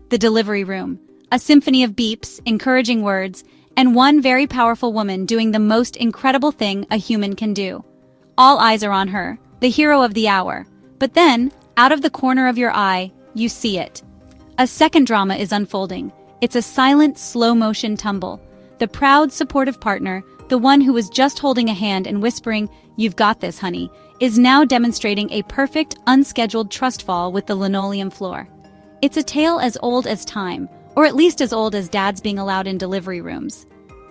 The delivery room. A symphony of beeps, encouraging words, and one very powerful woman doing the most incredible thing a human can do. All eyes are on her, the hero of the hour. But then, out of the corner of your eye, you see it. A second drama is unfolding. It's a silent, slow-motion tumble. The proud, supportive partner, the one who was just holding a hand and whispering, "You've got this, honey," is now demonstrating a perfect, unscheduled trust fall with the linoleum floor. It's a tale as old as time, or at least as old as dads being allowed in delivery rooms.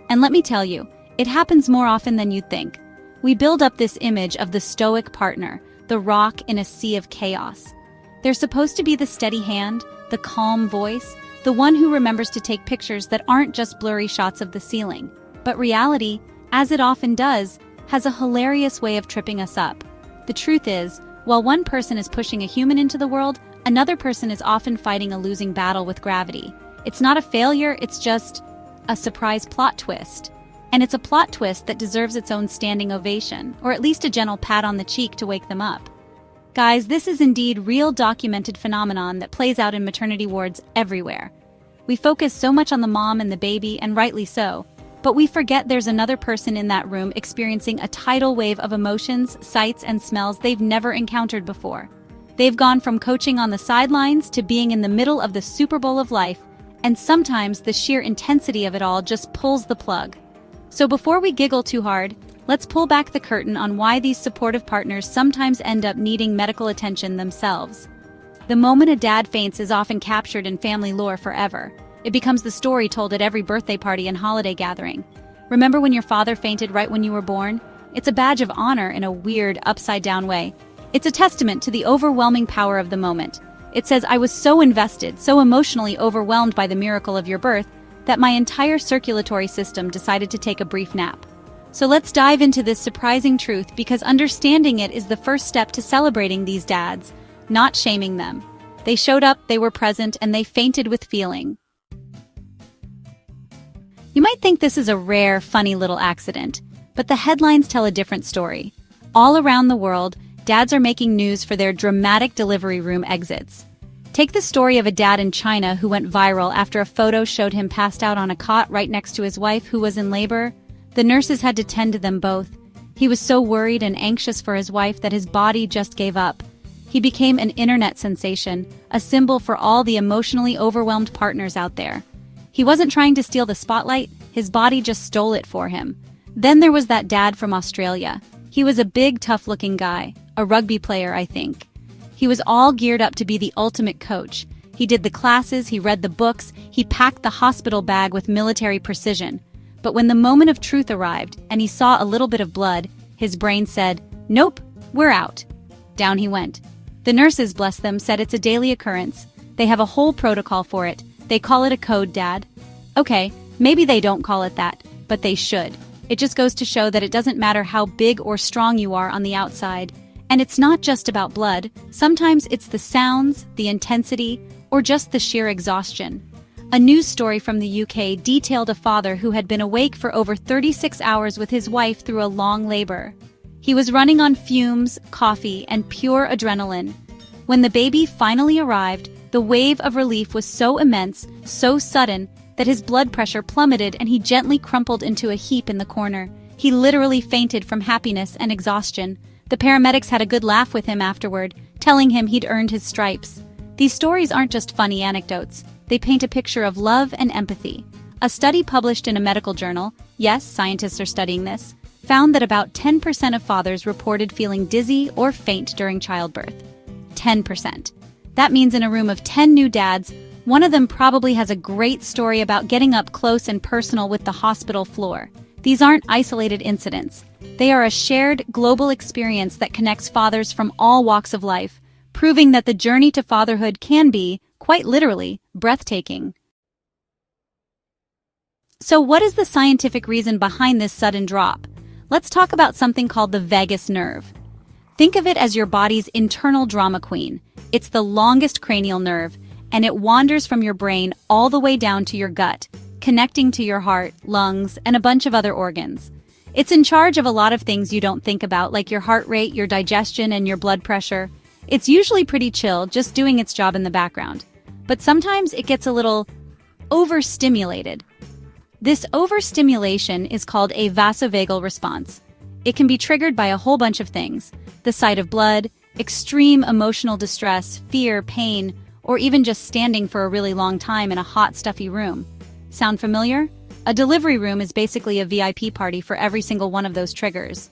And let me tell you, it happens more often than you'd think. We build up this image of the stoic partner, the rock in a sea of chaos. They're supposed to be the steady hand, the calm voice, the one who remembers to take pictures that aren't just blurry shots of the ceiling. But reality, as it often does, has a hilarious way of tripping us up. The truth is, while one person is pushing a human into the world, another person is often fighting a losing battle with gravity. It's not a failure, it's just a surprise plot twist. And it's a plot twist that deserves its own standing ovation, or at least a gentle pat on the cheek to wake them up. Guys, this is indeed real documented phenomenon that plays out in maternity wards everywhere. We focus so much on the mom and the baby, and rightly so, but we forget there's another person in that room experiencing a tidal wave of emotions, sights, and smells they've never encountered before. They've gone from coaching on the sidelines to being in the middle of the Super Bowl of life, and sometimes the sheer intensity of it all just pulls the plug. So before we giggle too hard, let's pull back the curtain on why these supportive partners sometimes end up needing medical attention themselves. The moment a dad faints is often captured in family lore forever. It becomes the story told at every birthday party and holiday gathering. Remember when your father fainted right when you were born? It's a badge of honor in a weird, upside-down way. It's a testament to the overwhelming power of the moment. It says, "I was so invested, so emotionally overwhelmed by the miracle of your birth, that my entire circulatory system decided to take a brief nap." So let's dive into this surprising truth, because understanding it is the first step to celebrating these dads, not shaming them. They showed up, they were present, and they fainted with feeling. You might think this is a rare, funny little accident, but the headlines tell a different story. All around the world, dads are making news for their dramatic delivery room exits. Take the story of a dad in China who went viral after a photo showed him passed out on a cot right next to his wife who was in labor. The nurses had to tend to them both. He was so worried and anxious for his wife that his body just gave up. He became an internet sensation, a symbol for all the emotionally overwhelmed partners out there. He wasn't trying to steal the spotlight, his body just stole it for him. Then there was that dad from Australia. He was a big, tough-looking guy, a rugby player, I think. He was all geared up to be the ultimate coach. He did the classes, he read the books, he packed the hospital bag with military precision. But when the moment of truth arrived and he saw a little bit of blood, his brain said, "Nope, we're out." Down he went. The nurses, bless them, said it's a daily occurrence. They have a whole protocol for it. They call it a code, Dad. Okay, maybe they don't call it that, but they should. It just goes to show that it doesn't matter how big or strong you are on the outside. And it's not just about blood. Sometimes it's the sounds, the intensity, or just the sheer exhaustion. A news story from the UK detailed a father who had been awake for over 36 hours with his wife through a long labor. He was running on fumes, coffee, and pure adrenaline. When the baby finally arrived, the wave of relief was so immense, so sudden, that his blood pressure plummeted and he gently crumpled into a heap in the corner. He literally fainted from happiness and exhaustion. The paramedics had a good laugh with him afterward, telling him he'd earned his stripes. These stories aren't just funny anecdotes. They paint a picture of love and empathy. A study published in a medical journal, yes, scientists are studying this, found that about 10% of fathers reported feeling dizzy or faint during childbirth. 10%. That means in a room of 10 new dads, one of them probably has a great story about getting up close and personal with the hospital floor. These aren't isolated incidents. They are a shared, global experience that connects fathers from all walks of life, proving that the journey to fatherhood can be, quite literally, breathtaking. So what is the scientific reason behind this sudden drop? Let's talk about something called the vagus nerve. Think of it as your body's internal drama queen. It's the longest cranial nerve, and it wanders from your brain all the way down to your gut, connecting to your heart, lungs, and a bunch of other organs. It's in charge of a lot of things you don't think about, like your heart rate, your digestion, and your blood pressure. It's usually pretty chill, just doing its job in the background. But sometimes it gets a little overstimulated. This overstimulation is called a vasovagal response. It can be triggered by a whole bunch of things: the sight of blood, extreme emotional distress, fear, pain, or even just standing for a really long time in a hot, stuffy room. Sound familiar? A delivery room is basically a VIP party for every single one of those triggers.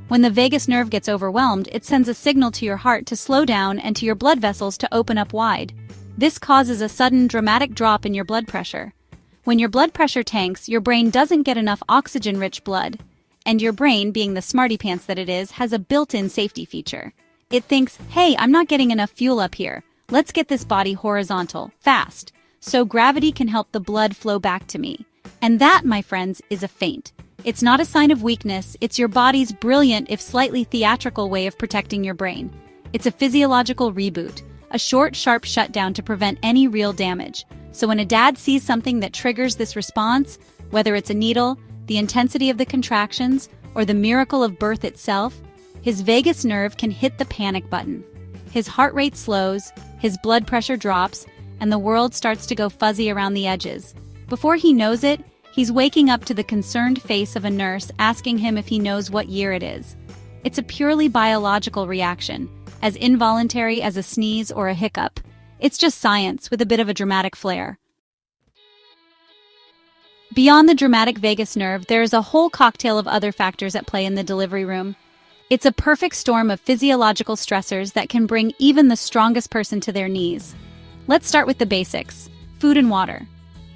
When the vagus nerve gets overwhelmed, it sends a signal to your heart to slow down and to your blood vessels to open up wide. This causes a sudden, dramatic drop in your blood pressure. When your blood pressure tanks, your brain doesn't get enough oxygen-rich blood. And your brain, being the smarty pants that it is, has a built-in safety feature. It thinks, hey, I'm not getting enough fuel up here. Let's get this body horizontal, fast, so gravity can help the blood flow back to me. And that, my friends, is a feint. It's not a sign of weakness, it's your body's brilliant, if slightly theatrical way of protecting your brain. It's a physiological reboot, a short, sharp shutdown to prevent any real damage. So when a dad sees something that triggers this response, whether it's a needle, the intensity of the contractions, or the miracle of birth itself, his vagus nerve can hit the panic button. His heart rate slows, his blood pressure drops, and the world starts to go fuzzy around the edges. Before he knows it, he's waking up to the concerned face of a nurse asking him if he knows what year it is. It's a purely biological reaction, as involuntary as a sneeze or a hiccup. It's just science with a bit of a dramatic flair. Beyond the dramatic vagus nerve, there is a whole cocktail of other factors at play in the delivery room. It's a perfect storm of physiological stressors that can bring even the strongest person to their knees. Let's start with the basics: food and water.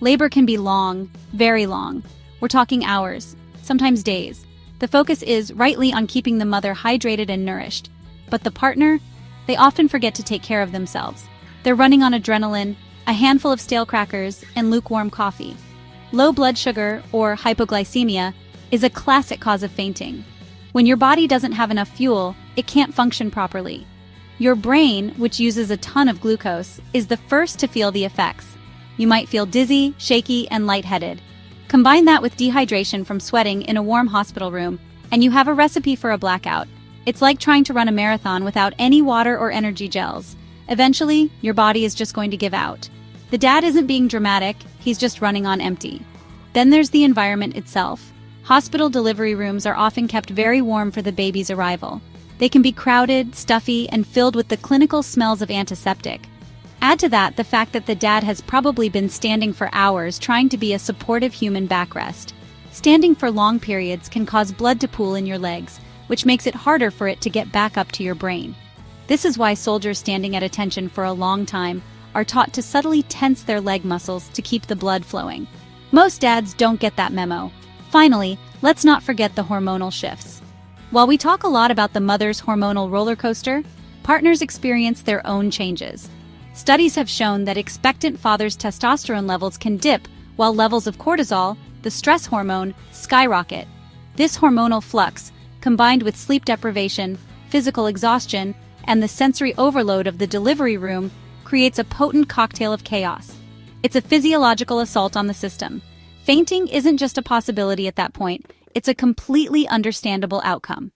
Labor can be long, very long. We're talking hours, sometimes days. The focus is rightly on keeping the mother hydrated and nourished. But the partner, they often forget to take care of themselves. They're running on adrenaline, a handful of stale crackers, and lukewarm coffee. Low blood sugar, or hypoglycemia, is a classic cause of fainting. When your body doesn't have enough fuel, it can't function properly. Your brain, which uses a ton of glucose, is the first to feel the effects. You might feel dizzy, shaky, and lightheaded. Combine that with dehydration from sweating in a warm hospital room, and you have a recipe for a blackout. It's like trying to run a marathon without any water or energy gels. Eventually, your body is just going to give out. The dad isn't being dramatic, he's just running on empty. Then there's the environment itself. Hospital delivery rooms are often kept very warm for the baby's arrival. They can be crowded, stuffy, and filled with the clinical smells of antiseptic. Add to that the fact that the dad has probably been standing for hours trying to be a supportive human backrest. Standing for long periods can cause blood to pool in your legs, which makes it harder for it to get back up to your brain. This is why soldiers standing at attention for a long time are taught to subtly tense their leg muscles to keep the blood flowing. Most dads don't get that memo. Finally, let's not forget the hormonal shifts. While we talk a lot about the mother's hormonal roller coaster, partners experience their own changes. Studies have shown that expectant fathers' testosterone levels can dip while levels of cortisol, the stress hormone, skyrocket. This hormonal flux, combined with sleep deprivation, physical exhaustion, and the sensory overload of the delivery room, creates a potent cocktail of chaos. It's a physiological assault on the system. Fainting isn't just a possibility at that point, it's a completely understandable outcome.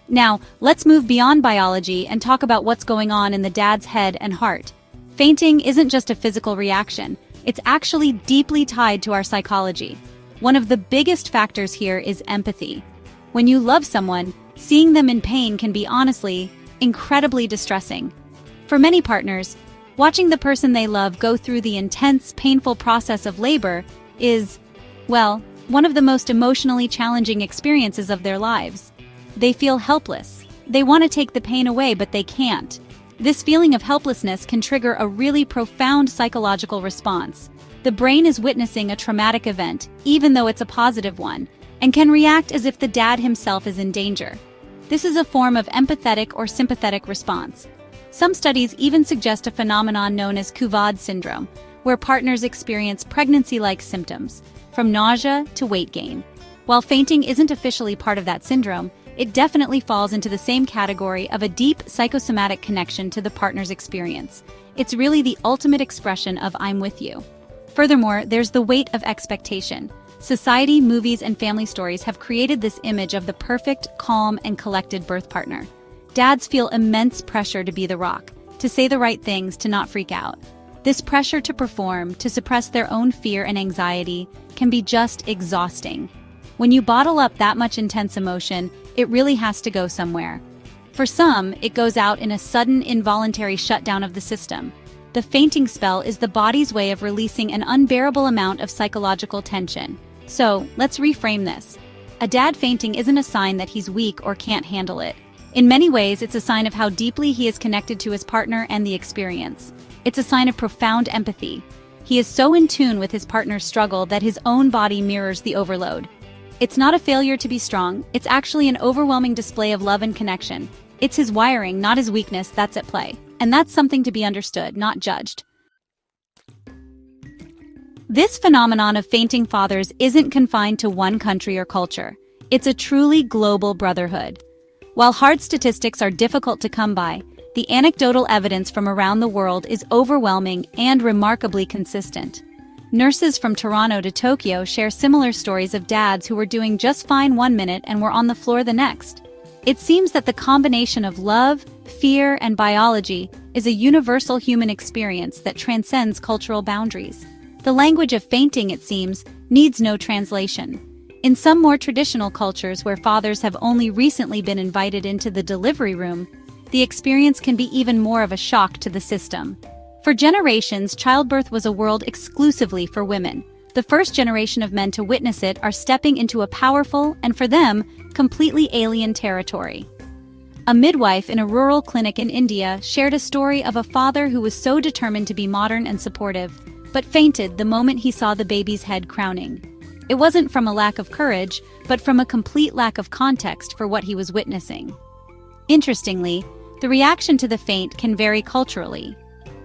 Now, let's move beyond biology and talk about what's going on in the dad's head and heart. Fainting isn't just a physical reaction, it's actually deeply tied to our psychology. One of the biggest factors here is empathy. When you love someone, seeing them in pain can be honestly incredibly distressing. For many partners, watching the person they love go through the intense, painful process of labor is, well, one of the most emotionally challenging experiences of their lives. They feel helpless. They want to take the pain away, but they can't. This feeling of helplessness can trigger a really profound psychological response. The brain is witnessing a traumatic event, even though it's a positive one, and can react as if the dad himself is in danger. This is a form of empathetic or sympathetic response. Some studies even suggest a phenomenon known as Kuvad syndrome, where partners experience pregnancy-like symptoms, from nausea to weight gain. While fainting isn't officially part of that syndrome, it definitely falls into the same category of a deep psychosomatic connection to the partner's experience. It's really the ultimate expression of "I'm with you." Furthermore, there's the weight of expectation. Society, movies, and family stories have created this image of the perfect, calm, and collected birth partner. Dads feel immense pressure to be the rock, to say the right things, to not freak out. This pressure to perform, to suppress their own fear and anxiety, can be just exhausting. When you bottle up that much intense emotion, it really has to go somewhere. For some, it goes out in a sudden, involuntary shutdown of the system. The fainting spell is the body's way of releasing an unbearable amount of psychological tension. So, let's reframe this. A dad fainting isn't a sign that he's weak or can't handle it. In many ways, it's a sign of how deeply he is connected to his partner and the experience. It's a sign of profound empathy. He is so in tune with his partner's struggle that his own body mirrors the overload. It's not a failure to be strong, it's actually an overwhelming display of love and connection. It's his wiring, not his weakness, that's at play. And that's something to be understood, not judged. This phenomenon of fainting fathers isn't confined to one country or culture. It's a truly global brotherhood. While hard statistics are difficult to come by, the anecdotal evidence from around the world is overwhelming and remarkably consistent. Nurses from Toronto to Tokyo share similar stories of dads who were doing just fine one minute and were on the floor the next. It seems that the combination of love, fear, and biology is a universal human experience that transcends cultural boundaries. The language of fainting, it seems, needs no translation. In some more traditional cultures where fathers have only recently been invited into the delivery room, the experience can be even more of a shock to the system. For generations, childbirth was a world exclusively for women. The first generation of men to witness it are stepping into a powerful, and for them, completely alien territory. A midwife in a rural clinic in India shared a story of a father who was so determined to be modern and supportive, but fainted the moment he saw the baby's head crowning. It wasn't from a lack of courage, but from a complete lack of context for what he was witnessing. Interestingly, the reaction to the faint can vary culturally.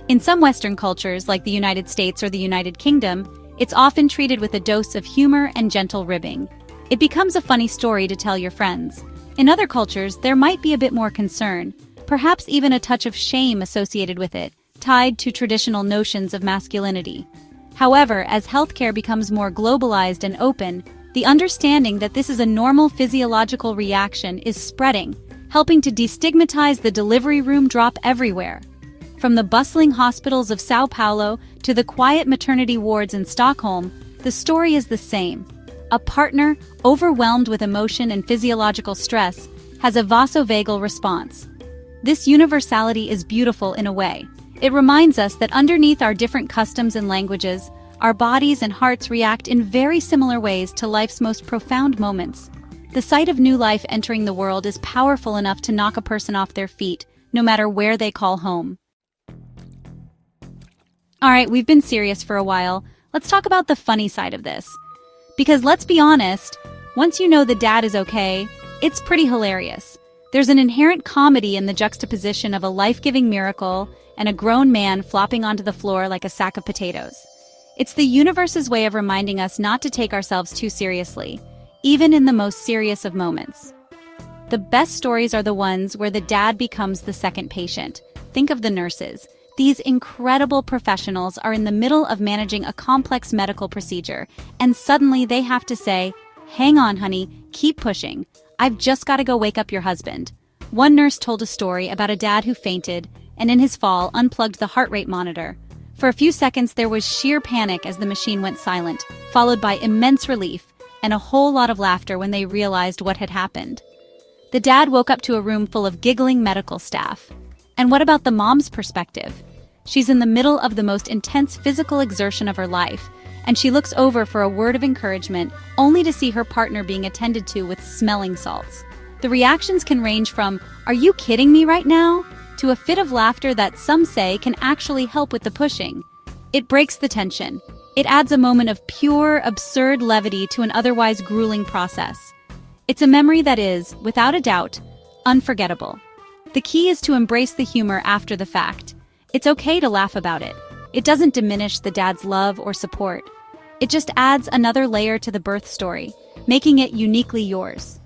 In some Western cultures, like the United States or the United Kingdom, it's often treated with a dose of humor and gentle ribbing. It becomes a funny story to tell your friends. In other cultures, there might be a bit more concern, perhaps even a touch of shame associated with it, tied to traditional notions of masculinity. However, as healthcare becomes more globalized and open, the understanding that this is a normal physiological reaction is spreading, helping to destigmatize the delivery room drop everywhere. From the bustling hospitals of Sao Paulo to the quiet maternity wards in Stockholm, the story is the same. A partner, overwhelmed with emotion and physiological stress, has a vasovagal response. This universality is beautiful in a way. It reminds us that underneath our different customs and languages, our bodies and hearts react in very similar ways to life's most profound moments. The sight of new life entering the world is powerful enough to knock a person off their feet, no matter where they call home. Alright, we've been serious for a while. Let's talk about the funny side of this. Because let's be honest, once you know the dad is okay, it's pretty hilarious. There's an inherent comedy in the juxtaposition of a life-giving miracle and a grown man flopping onto the floor like a sack of potatoes. It's the universe's way of reminding us not to take ourselves too seriously, even in the most serious of moments. The best stories are the ones where the dad becomes the second patient. Think of the nurses. These incredible professionals are in the middle of managing a complex medical procedure, and suddenly they have to say, "Hang on, honey, keep pushing. I've just got to go wake up your husband." One nurse told a story about a dad who fainted, and in his fall unplugged the heart rate monitor. For a few seconds there was sheer panic as the machine went silent, followed by immense relief and a whole lot of laughter when they realized what had happened. The dad woke up to a room full of giggling medical staff. And what about the mom's perspective? She's in the middle of the most intense physical exertion of her life, and she looks over for a word of encouragement, only to see her partner being attended to with smelling salts. The reactions can range from, "Are you kidding me right now?" to a fit of laughter that some say can actually help with the pushing. It breaks the tension. It adds a moment of pure, absurd levity to an otherwise grueling process. It's a memory that is, without a doubt, unforgettable. The key is to embrace the humor after the fact. It's okay to laugh about it. It doesn't diminish the dad's love or support. It just adds another layer to the birth story, making it uniquely yours.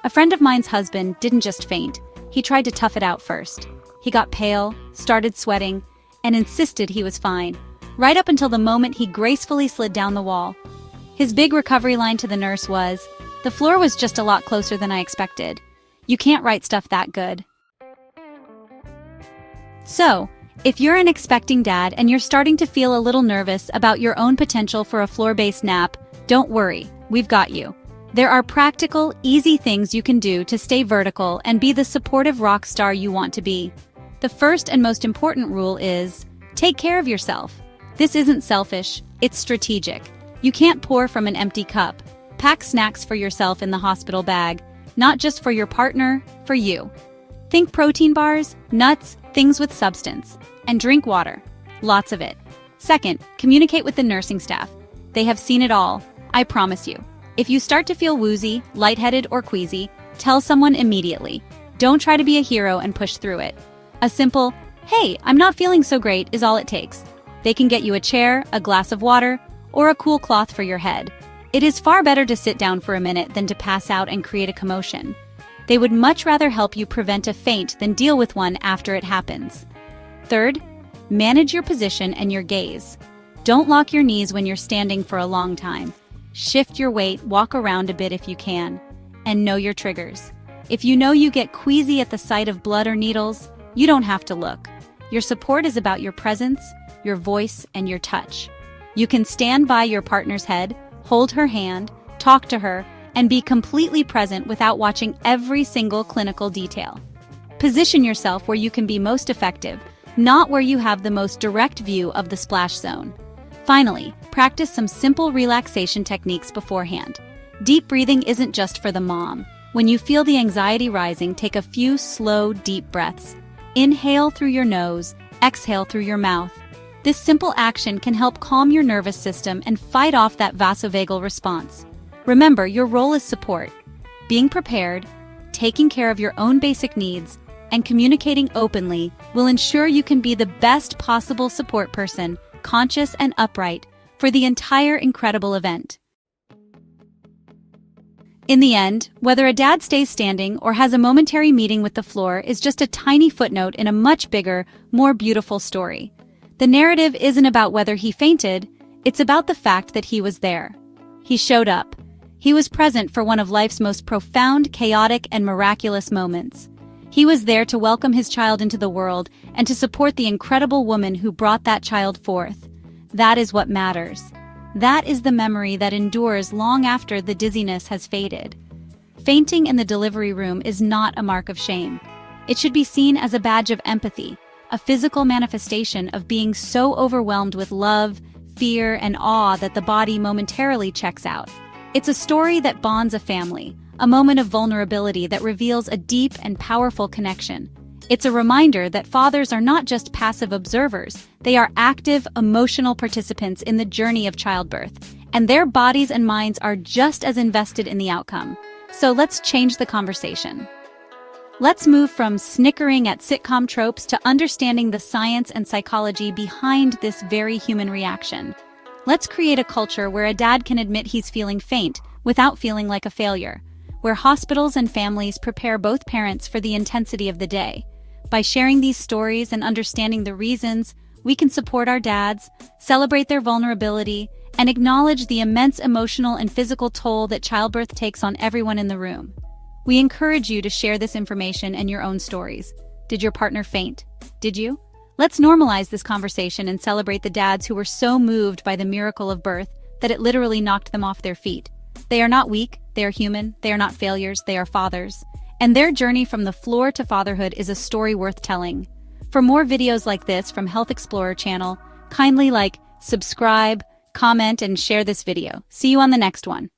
A friend of mine's husband didn't just faint, he tried to tough it out first. He got pale, started sweating, and insisted he was fine, right up until the moment he gracefully slid down the wall. His big recovery line to the nurse was, "The floor was just a lot closer than I expected. You can't write stuff that good." So, If you're an expecting dad and you're starting to feel a little nervous about your own potential for a floor-based nap, don't worry, we've got you. There are practical, easy things you can do to stay vertical and be the supportive rock star you want to be. The first and most important rule is, take care of yourself. This isn't selfish, it's strategic. You can't pour from an empty cup. Pack snacks for yourself in the hospital bag, not just for your partner, for you. Think protein bars, nuts, things with substance. And drink water. Lots of it. Second, communicate with the nursing staff. They have seen it all, I promise you. If you start to feel woozy, lightheaded, or queasy, tell someone immediately. Don't try to be a hero and push through it. A simple, "Hey, I'm not feeling so great," is all it takes. They can get you a chair, a glass of water, or a cool cloth for your head. It is far better to sit down for a minute than to pass out and create a commotion. They would much rather help you prevent a faint than deal with one after it happens. Third, manage your position and your gaze. Don't lock your knees when you're standing for a long time. Shift your weight, walk around a bit if you can, and know your triggers. If you know you get queasy at the sight of blood or needles, you don't have to look. Your support is about your presence, your voice, and your touch. You can stand by your partner's head, hold her hand, talk to her, and be completely present without watching every single clinical detail. Position yourself where you can be most effective, not where you have the most direct view of the splash zone. Finally, practice some simple relaxation techniques beforehand. Deep breathing isn't just for the mom. When you feel the anxiety rising, take a few slow, deep breaths. Inhale through your nose, exhale through your mouth. This simple action can help calm your nervous system and fight off that vasovagal response. Remember, your role is support. Being prepared, taking care of your own basic needs, and communicating openly will ensure you can be the best possible support person, conscious and upright, for the entire incredible event. In the end, whether a dad stays standing or has a momentary meeting with the floor is just a tiny footnote in a much bigger, more beautiful story. The narrative isn't about whether he fainted, it's about the fact that he was there. He showed up. He was present for one of life's most profound, chaotic, and miraculous moments. He was there to welcome his child into the world and to support the incredible woman who brought that child forth. That is what matters. That is the memory that endures long after the dizziness has faded. Fainting in the delivery room is not a mark of shame. It should be seen as a badge of empathy, a physical manifestation of being so overwhelmed with love, fear, and awe that the body momentarily checks out. It's a story that bonds a family, a moment of vulnerability that reveals a deep and powerful connection. It's a reminder that fathers are not just passive observers, they are active, emotional participants in the journey of childbirth, and their bodies and minds are just as invested in the outcome. So let's change the conversation. Let's move from snickering at sitcom tropes to understanding the science and psychology behind this very human reaction. Let's create a culture where a dad can admit he's feeling faint without feeling like a failure, where hospitals and families prepare both parents for the intensity of the day. By sharing these stories and understanding the reasons, we can support our dads, celebrate their vulnerability, and acknowledge the immense emotional and physical toll that childbirth takes on everyone in the room. We encourage you to share this information and your own stories. Did your partner faint? Did you? Let's normalize this conversation and celebrate the dads who were so moved by the miracle of birth that it literally knocked them off their feet. They are not weak, they are human, they are not failures, they are fathers. And their journey from the floor to fatherhood is a story worth telling. For more videos like this from Health Explorer channel, kindly like, subscribe, comment, and share this video. See you on the next one.